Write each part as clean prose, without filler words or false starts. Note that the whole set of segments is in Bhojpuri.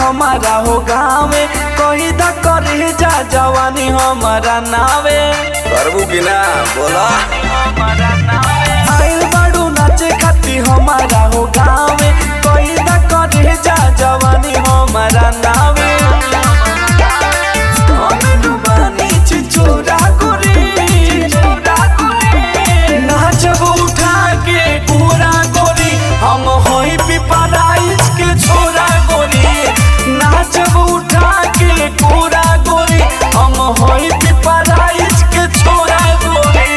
हमारा हो गाँवे कही दा करे जा जवानी हमारा नावे करबू की ना बोला आइल बाड़ू नाचे खाती हमारा हो गाँवे कही दा करे जा जवानी हमारा नावे चोरा गोरी नाचब उठा के पूरा गोरी हम होई पिपराइज के छोरा गोरी नाचब उठा के पूरा गोरी हम होई पिपराइज के छोरा गोरी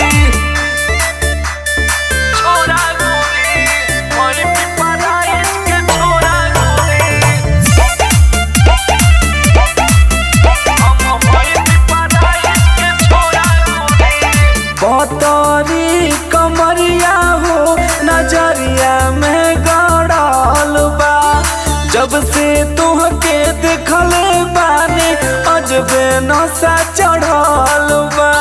छोरा गोरी होई पिपराइज के छोरा गोरी हम होई पिपराइज के छोरा गोरी बतरी कमरिया हो नजरिया में गड़ल बा जब से तुहके देखले बानी अजबे नशा चढ़ल बा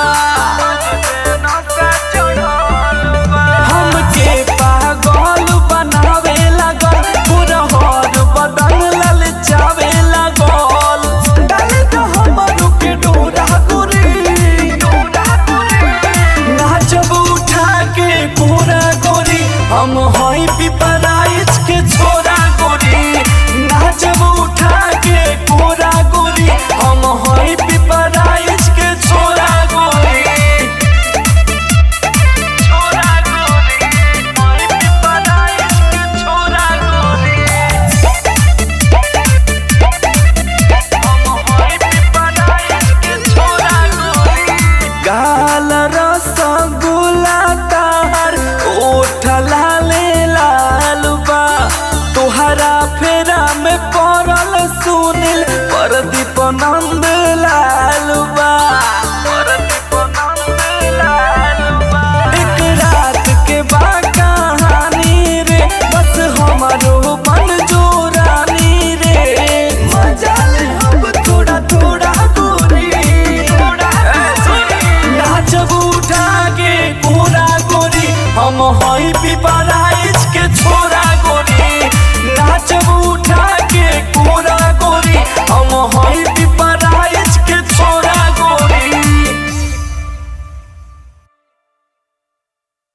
हमके पागल बनावे लागल पूरा हर बदन ललचावे लागल डाले तो हमरो के डोरा गोरी नाचब उठा के पूरा गोरी हम होई पिपराइज के छोरा गोरी नाचब उठा के पूरा गोरी हम होई पिपराइज के छोरा गोरी छोरा गोरी होई पिपराइज के छोरा गोरी हम होई पिपराइज के छोरा गोरी गाल रसगुल्ला तार ओठ लाले लाल बा तुहरा फेरा में पड़ल सुनील प्रदीप नंद लाल बा एक रात के बा कहानी रे बस हमारो मन जोरानी रे मजा ले हम थोड़ा थोड़ा गोरी नाचब उठा के पूरा गोरी हम होई पिपरा